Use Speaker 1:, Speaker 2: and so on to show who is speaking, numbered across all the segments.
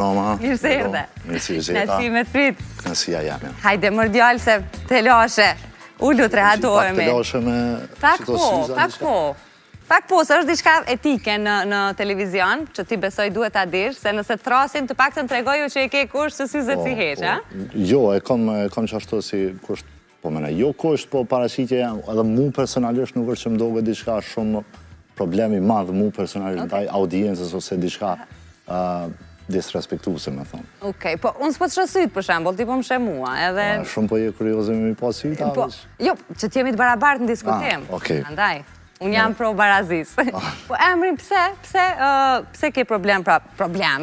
Speaker 1: Roma.
Speaker 2: Mirë se erdhe.
Speaker 1: Mirë si vëzeta.
Speaker 2: Knatësi me të prit.
Speaker 1: Knatësia jame.
Speaker 2: Hajde mër djallë se të lashe. Ullu të rehatojme.
Speaker 1: Pak të lashe me qëto syza.
Speaker 2: Pak po, se është diçka etike në televizion, që ti besoj duhet ta dish, se nëse të thrasin të pak të në tregoju që e ke kusht që syzet si heq, a?
Speaker 1: Jo, e kam qashtu si kusht, po mene, jo kusht, po parashitje jam, edhe mu personalisht nuk është që më doge diçka shumë problemi madhë mu personalisht ndaj audiencës ose diçka disrespektuese, me thonë.
Speaker 2: Okej, po unë s'po të shësyt për shembol, ti po më shë mua, edhe...
Speaker 1: Shumë po je kurioze me mi po syt, avesh?
Speaker 2: Jo, që t'jemi të barabart në diskutim. Andaj. Unë jam pro barazis. Po emrin, pse ke problem,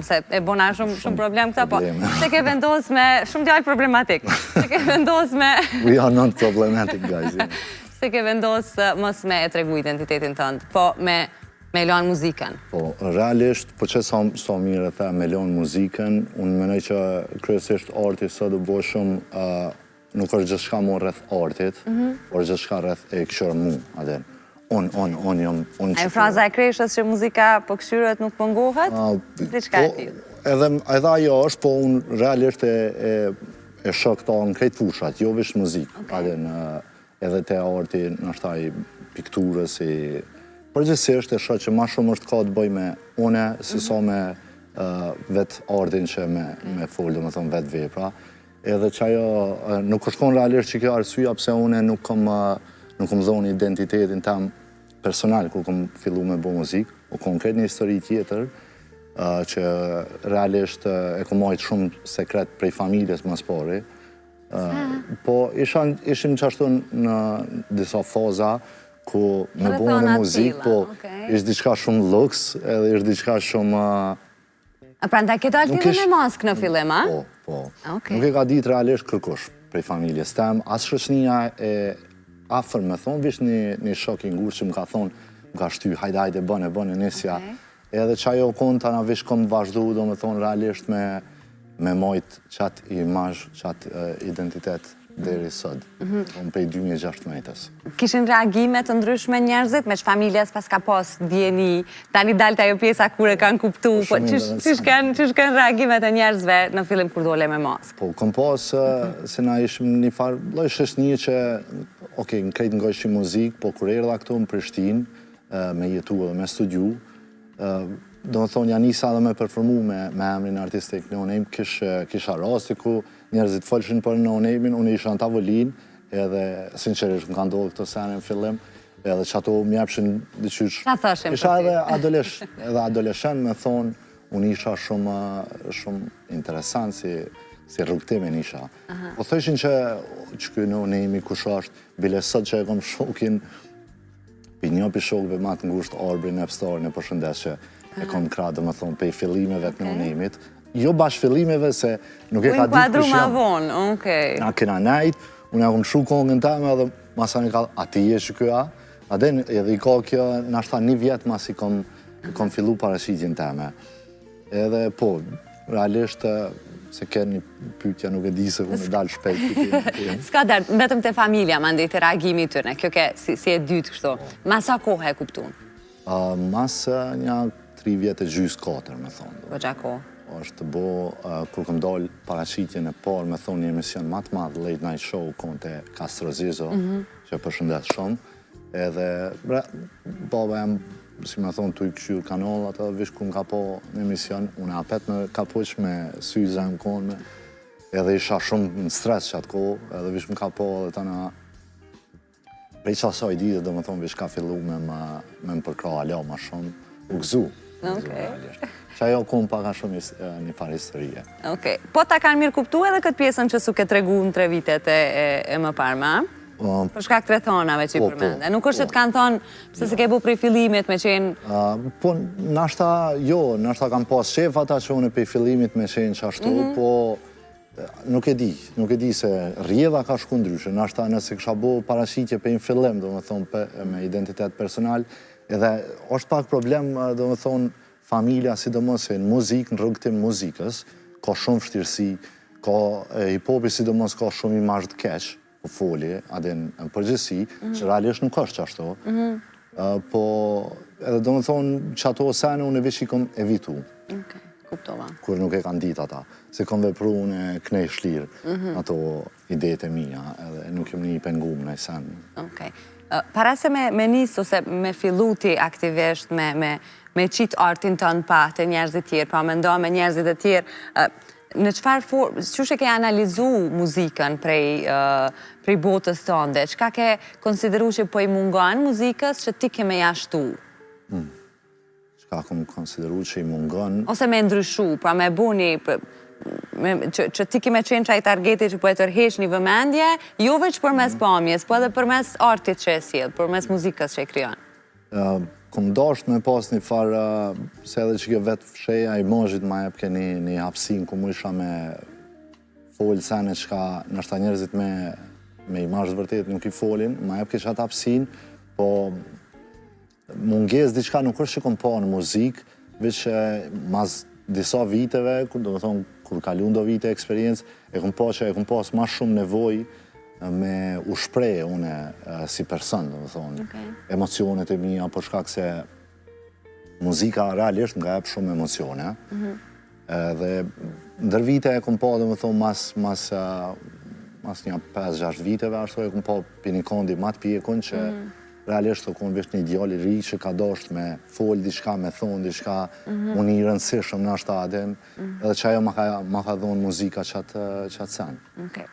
Speaker 2: se e bona shumë problem këta, po pse ke vendos me, shumë djallë problematik, pse ke vendos me...
Speaker 1: We are not problematic, guys.
Speaker 2: Pse ke vendos mos me e tregu identitetin tëndë, po me lanë muzikën?
Speaker 1: Po, realisht, po që sa mire the me lanë muzikën, unë menoj që kryesisht arti së do bo shumë, nuk është gjithë shka mu rreth artit, por gjithë shka rreth e këshërë mu, aden. Unë jam...
Speaker 2: A e fraza e kreshës që muzika po këshyret nuk pëngohet? Diçka e tjilë?
Speaker 1: Edhe ajo është, po unë realisht e shok ta në krejt fushat, jo vish muzikë. Edhe te arti në ashtaj pikturës i... Përgjithsisht e shok që ma shumë është ka të bëj me une, si sa me vetë artin që me folë, me thonë vetë vepra. Edhe që ajo nuk është konë realisht që kjo arsyja pse une nuk kom zonë identitetin tam personal kur kom fillu me bo muzikë, o konkret një histori tjetër që realisht e kom majtë shumë sekret prej familjes mas pari. Po ishim qashtu në disa faza ku me bo në muzikë, po ishtë diçka shumë luks, edhe ishtë diçka shumë...
Speaker 2: Pra nda ke dalë tjene me maskë në fillim, a?
Speaker 1: Po. Nuk e ka ditë realisht kërkush prej familjes tem, as shoqënia e afer me thonë, vish një shok i ngurë që më ka thonë, më ka shty, hajde, bëne, nisja. Edhe që ajo konë të na vish kom vazhdu, do me thonë, realisht me mojt qatë imazh, qatë identitet deri sot. Unë prej 2016-ës.
Speaker 2: Kishin reagime të ndryshme njerëzit, me që familjes pas ka pas djeni, tani dalë të ajo pjesa kur e kanë kuptu, po qish kanë reagimet e njerëzve në fillim kur dole me maskë?
Speaker 1: Po, kom pas se na ishim një farë, loj shëshni që në krejt nga ishim muzikë, po kur erdha këtu në Prishtinë, me jetu dhe me studiu, do më thonë, janë njësa dhe me performu me emrin artistik No Name, kisha rasti ku njerëzit folshin për No Name-in, unë isha në tavolinë, edhe sinqerisht më ka ndodhë këtë sene në fillim, edhe që ato më jepshin diqysh...
Speaker 2: Ka thoshin për
Speaker 1: Isha edhe adoleshen me thonë, unë isha shumë interesant si rrugtimin isha. Po thëshin që këj No Name-i kush është, bile sot që e kom shokin, për një për shokve ma të ngusht Arbrin Epstar në përshëndes që e kom kra, dhe më thonë, pe i fillimeve të No Name-it. Jo bash fillimeve, se nuk e ka ditë kush jam. Na kena najt, unë ja kom shu kongën teme, edhe masa një ka, a ti je që kjo a? A den, edhe i ka kjo, nashta një vjetë mas i kom fillu parashitjen teme. Edhe, po, realisht, se ke një pytja nuk e di se unë e dalë shpejt.
Speaker 2: Ska darë, vetëm të familja, ma ndi të reagimi të tërne, kjo ke si e dytë kështu. Masa kohë e kuptun?
Speaker 1: Masa një 3 vjetë e gjysë 4, me thonë.
Speaker 2: Po gjako?
Speaker 1: është bo, kur këm dollë parashitjen e parë, me thonë një emision matë madhë, Late Night Show, konë të Castro Zizo, që përshëndet shumë. Edhe, baba jam, si me thonë, të i këshyrë kanal, atë vish ku më ka po në emision, unë apet me kapuq me syza më konë, edhe isha shumë në stres që atë kohë, edhe vish më ka po edhe të në... Prej qasaj ditë, do me thonë, vish ka fillu me më përkra alo ma shumë, u gëzu. Që ajo kumë paka shumë një farë historie.
Speaker 2: Po ta kanë mirë kuptu edhe këtë pjesën që su ke tregu në 3 vitet e më parme, a? Për shkak të rethonave që i përmende. Nuk është që të kanë thonë, pëse se ke bu prej fillimit me qenë...
Speaker 1: Po, nashta, jo, nashta kam pas shef ata që unë prej fillimit me qenë qashtu, po nuk e di se rjedha ka shku ndryshe. Nashta nëse kësha bo parashitje për një fillim, do me thonë, me identitet personal, edhe është pak problem, do me thonë, familja, sidomos e në muzikë, në rrugtim muzikës, ka shumë vështirësi, ka hip-hopi, sidomos ka shumë imazh të keq, po folje, adin në përgjithësi, që realisht nuk është qashtu, po edhe do më thonë që ato sene unë e vish i kom evitu. kur nuk e kanë ditë ata. Se kom vepru në knej shlirë ato idete mija, edhe nuk jam një pengum në sen.
Speaker 2: Para se me nisë ose me fillu ti aktivisht me qitë artin tënë pa të njerëzit tjerë, pa me ndoa me njerëzit e tjerë, në qëfar formë, qështë ke analizu muzikën prej botës tënde? Qëka ke konsideru që po i mungon muzikës që ti ke me jashtu?
Speaker 1: Qëka kom konsideru që i mungon...
Speaker 2: Ose me ndryshu, pra me buni, që ti ke me qenë qaj targeti që po e tërhesh një vëmendje, jo veç për mes pamjes, po edhe për mes artit që e sjellë, për mes muzikës që e kryon.
Speaker 1: Kom dasht me pas një farë, se edhe që ke vetë fsheja, i mojit ma jep ke një hapsin, ku mu isha me folë sene qka nështë njerëzit me i marrës vërtet nuk i folin, ma jep ke qatë hapsin, po munges diqka nuk është që kom pa në muzikë, veç mas disa viteve, do më thonë, kur kalun do vite eksperiencë, e kom pa që e kom pas ma shumë nevoj me u shprej une si person, do më thonë, emocionet e mija, për shkak se muzika realisht nga jep shumë emocione. Dhe ndër vite e kom pa, do më thonë, mas një 5-6 viteve, ashtu e kom pa për një kondi ma të pjekun që realisht të konë vesh një ideal i ri që ka dasht me folë diçka, me thonë diçka, unë i rëndësishëm në ashtadim, edhe që ajo ma ka dhonë muzika qatë sen.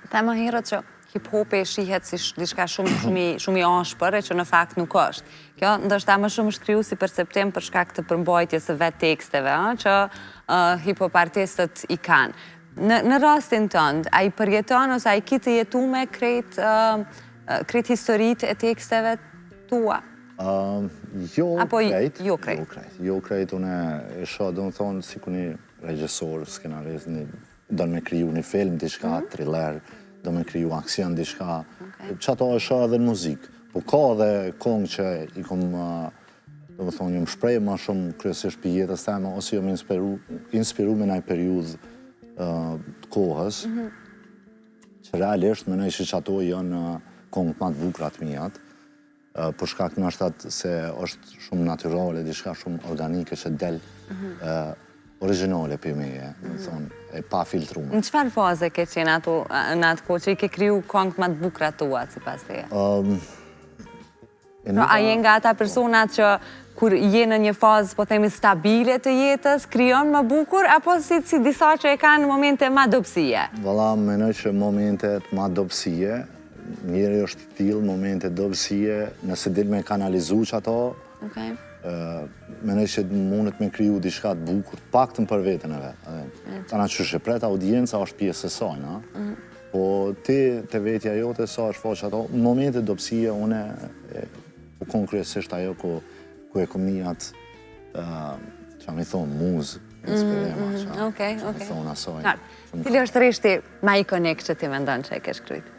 Speaker 2: Ta më herët që hip-hopi shihet si diçka shumë i ashpër, e që në fakt nuk është. Kjo ndoshta më shumë është kriju si perceptim për shkak të përmbajtjes së vetë teksteve, që hip-hop artistët i kanë. Në rastin tënd, a i përjeton ose a i kitë jetu me krejt historit e teksteve tua? Jo krejt.
Speaker 1: Jo krejt, unë e shoh, do më thonë, si ku një regjisor, skenarist, do me kriju një film, diçka, thriller, do me kriju aksion, diçka, që ato e shoh edhe në muzikë. Po ka edhe kongë që i kom, do më thonë, jom shprej ma shumë kryesisht për jetës tema, ose jom inspiru me nëjë periudhë të kohës, që realisht me nëjë që ato janë kongët ma të bukrat mijat, për shkak në ashtat se është shumë natyrale, diçka shumë organike që del originale për meje, në thonë, e pa filtrume.
Speaker 2: Në qëfar faze ke qenë në atë kohë që i ke kriju kongët ma të bukrat tua, si pas teje? A je nga ata personat që kur je në një fazë, po themi, stabile të jetës, kryon më bukur, apo si disa që e kanë momente ma dobësie?
Speaker 1: Valla, menoj që momentet ma dobësie, njeri është t'il momente dobësie, nëse dil me kanalizu që ato, menoj që mundet me kriju diçka të bukur, paktën për vetën e vetë. Tana që shqipret audienca është pjesë e sajna, po ti të vetja jote sa është faqë ato, momente dobësie une po konkresisht ajo ku e kom njët, që mi thonë, muzë, inspirema, që mi thonë asoj.
Speaker 2: Cili është reshti ma ikonik që ti me ndonë që e ke shkryt?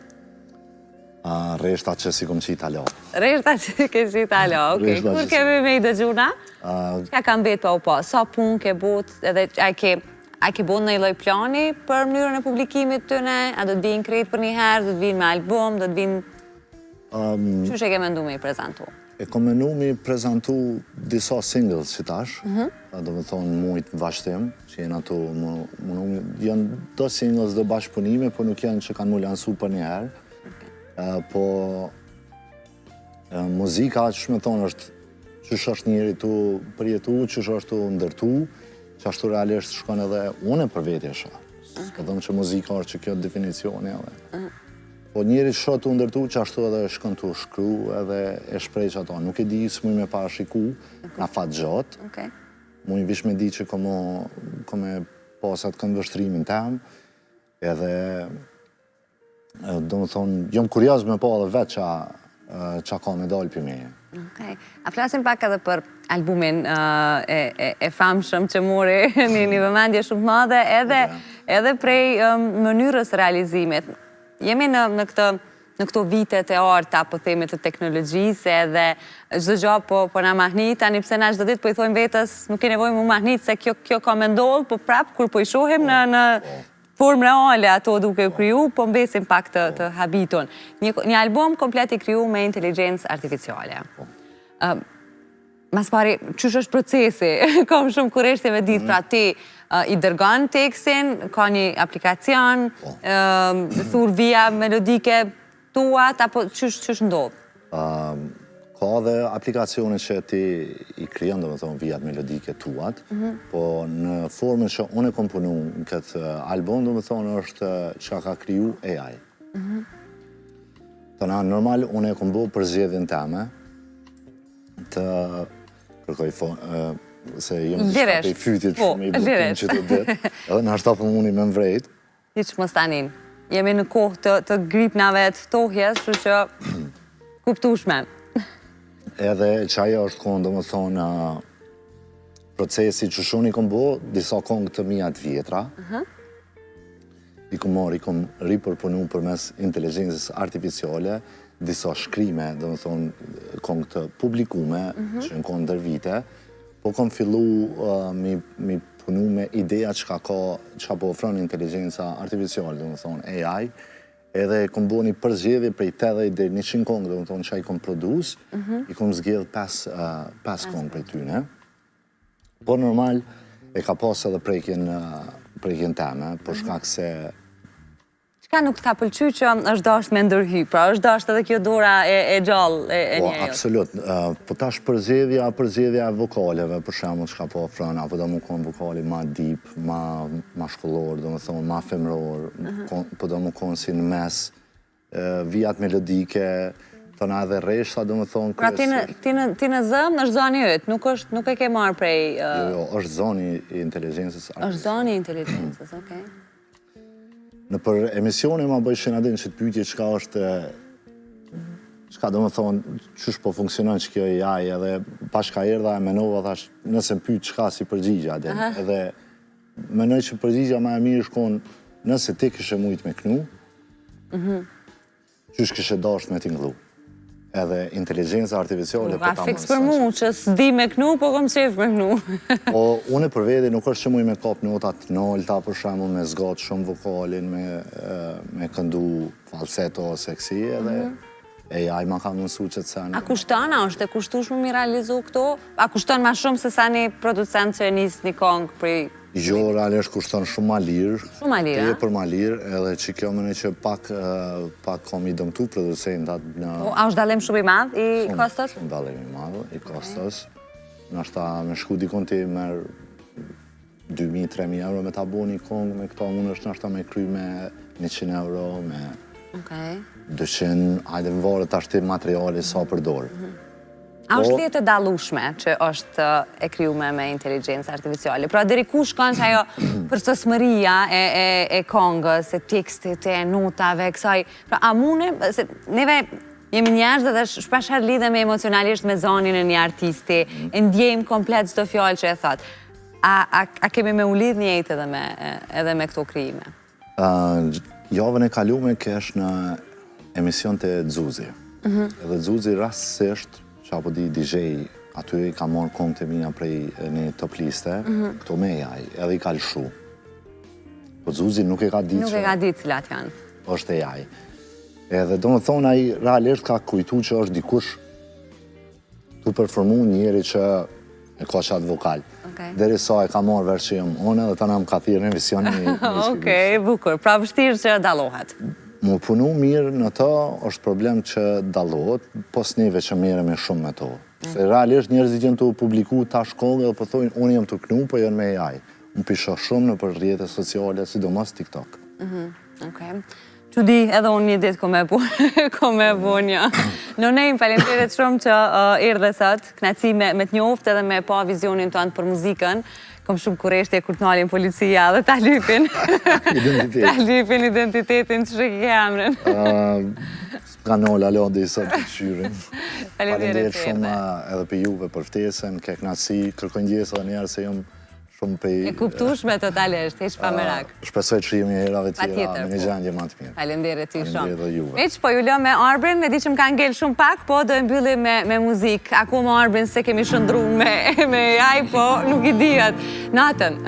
Speaker 1: Reshta që si kom qita lo.
Speaker 2: Reshta që ke qita lo, okej. Kur kemi me i dëgjuna? Qka kam betë pa u pa? Sa pun ke bot? Edhe a ke bot në i loj plani për mënyrën e publikimit të ne? A do të vinë krejt për një herë? Do të vinë me album? Do të vinë... Që që ke mendu me i prezentu?
Speaker 1: E kom mendu me i prezentu disa singles që tash. Do më thonë mujtë vazhtim, që jenë ato... Janë do singles do bashkëpunime, po nuk janë që kanë mu lansu për një herë. Po muzika që shme thonë është qësh është njeri tu përjetu, qësh është tu ndërtu, që ashtu realisht shkon edhe une për vetje shë. Së dhëmë që muzika është që kjo definicioni edhe. Po njeri shë tu ndërtu, që ashtu edhe shkon tu shkru edhe e shprej që ato. Nuk e di së muj me parashiku na fatë gjatë. Muj vish me di që kome pasat këndvështrimin tem edhe do më thonë, jom kurioz me po edhe vetë qa ka me dalë për meje.
Speaker 2: A flasim pak edhe për albumin e famshëm që mori një vëmendje shumë madhe edhe prej mënyrës realizimit. Jemi në këto vitet e arta, po themi të teknologjisë edhe çdo gjë po na mahnit, tani pse na çdo ditë po i thojmë vetës, nuk ke nevojë mu mahnit se kjo ka me ndodhë, po prap kur po i shohim në formë reale ato duke u kriju, po mbesim pak të habitun. Një album komplet i kriju me inteligencë artificiale. mas pari, qysh është procesi? Kom shumë kureshte me ditë, pra ti i dërgon tekstin, ka një aplikacion, thur via melodike tuat, apo qysh ndodh?
Speaker 1: Ka dhe aplikacione që ti i kryon, do më thonë, via melodike tuat, po në formën që unë e kom punu në këtë album, do më thonë, është që ka kryu AI. Të na, normal, unë e kom bu për zgjedhjen teme, të kërkoj se jem të shkapë i fytit shumë i butin që të ditë, edhe në ashtapë unë i me mvrejt.
Speaker 2: Hiq mos tanin, jemi në kohë të gripnave të ftohjes, që që kuptushme.
Speaker 1: Edhe që ajo është kohë, do më thonë, procesi që shumë i kom bo, disa kongë të mija të vjetra, i kom marrë, i kom ripërpunu për mes inteligencës artificiale, disa shkrime, do më thonë, kongë të publikume, që në kohë ndër vite, po kom fillu mi punu me ideja që ka po ofron inteligenca artificiale, do më thonë, AI, edhe kom bo një përzgjedhje prej 80 dhe 100 kongë, do më thonë që i kom produs, i kom zgjedh 5 kongë prej tyne. Por normal, e ka pas edhe prekjen teme, por shkak se...
Speaker 2: Qka nuk t'ka pëlqy që është dasht me ndërhy, pra është dasht edhe kjo dora e gjallë e
Speaker 1: Po,
Speaker 2: njerëzit?
Speaker 1: absolut. Po tash përzgjedhja e vokaleve, për shembull, çka po ofron, apo do më konë vokali ma deep, ma shkollor, do më thonë, ma femror, po do më konë si në mes, vijat melodike, të na edhe reshta, do më thonë...
Speaker 2: Pra ti në zëm, është zoni yt, nuk e ke marrë prej...
Speaker 1: Jo, është zoni i inteligencës.
Speaker 2: është zoni i inteligencës, okej.
Speaker 1: Në për emisioni ma bëjshin adin që të pytje qka është, qka do më thonë, qysh po funksionon që kjo AI, edhe pashka erdha e menova, thash, nëse më pyt qka si përgjigja adin, edhe menoj që përgjigja ma e mirë shkon, nëse ti këshe mujt me knu, qysh këshe dasht me t'inglu. Edhe inteligenca artificiale...
Speaker 2: Ka fix për mu, që s'di me knu, po kom qef me knu.
Speaker 1: Po, unë për vedi nuk është që muj me kap notat nolta, për shemull, me zgat shumë vokalin, me këndu falseto, seksi, edhe AI ma ka mësu që të sen.
Speaker 2: A kushton, a është e kushtushme mi realizu këto? A kushton ma shumë se sa një producent që e njës një kongë për...
Speaker 1: Jo, realisht kushton shumë ma lirë.
Speaker 2: Shumë ma lirë,
Speaker 1: a? Për ma lirë, edhe që kjo mëne që pak kom i dëmtu producentat në...
Speaker 2: A është dalem shumë i madh i kostos?
Speaker 1: Shumë dalem i madh i kostos. Nashta me shku dikon ti merë 2.000-3.000 euro me ta bo një kongë, me këta unë është nashta me kry me 100 euro, me 200, hajde më varë të ashtim materiali sa përdorë.
Speaker 2: A është letë të dalushme që është e kryume me inteligencë artificiale? Pra, deri ku shkon që ajo përsosmëria e kongës, e tekstit, e notave, kësaj... Pra, a mune, se neve jemi njerëz dhe shpesher lidhe me emocionalisht me zonin e një artisti, e ndjejmë komplet çdo fjalë që e thot. A kemi me u lidh njëjtë edhe me këto krijime?
Speaker 1: Javën e kalume kesh në emision të Xuzi. Edhe Xuzi rastësisht që apo di DJ, aty i ka marrë kongë të mija prej një top liste, këto me AI, edhe i ka lëshu. Po Xuzi nuk e ka ditë që...
Speaker 2: Nuk e ka ditë cilat janë.
Speaker 1: është AI. Edhe do më thonë, ai realisht ka kujtu që është dikush të performu njeri që e ka qatë vokal. Deri sa e ka marrë verë që jëmë one, dhe ta në më ka thirë në visioni një
Speaker 2: Okej, bukur. Pra vështirë që dalohet.
Speaker 1: Mu punu mirë në to është problem që dalohet, pos neve që merrem shumë me to. Se realisht njerëzit janë të publiku tash kongë dhe po thojnë unë jam të knu, po janë me AI. Unë pisho shumë në për rrjetet sociale, sidomos TikTok.
Speaker 2: Okej. Që di edhe unë një ditë ko me bu një. Në nejmë faleminderit shumë që erdhe sot, knaci me t'njoft edhe me pa vizionin tonë për muzikën. Kom shumë kureshtje kur t'nalin policia dhe ta lypin. Ta lypin identitetin që shë ke emrin.
Speaker 1: Ka nëllë alodi i sot të qyrin.
Speaker 2: Faleminderit
Speaker 1: shumë edhe për juve për ftesën, ke knaci, kërkoj ndjesë edhe njerë se jam shumë për...
Speaker 2: E kuptushme totalisht, heq pa merak.
Speaker 1: Shpresoj të shihemi herave tjera me një gjendje më të mirë.
Speaker 2: Faleminderit ty shumë.
Speaker 1: Faleminderit dhe juve.
Speaker 2: Miq, po ju lëm me Arbrin, e di që më ka ngel shumë pak, po do e mbyllim me muzikë. Akoma Arbrin se kemi shëndru me AI, po nuk i dihet. Natën.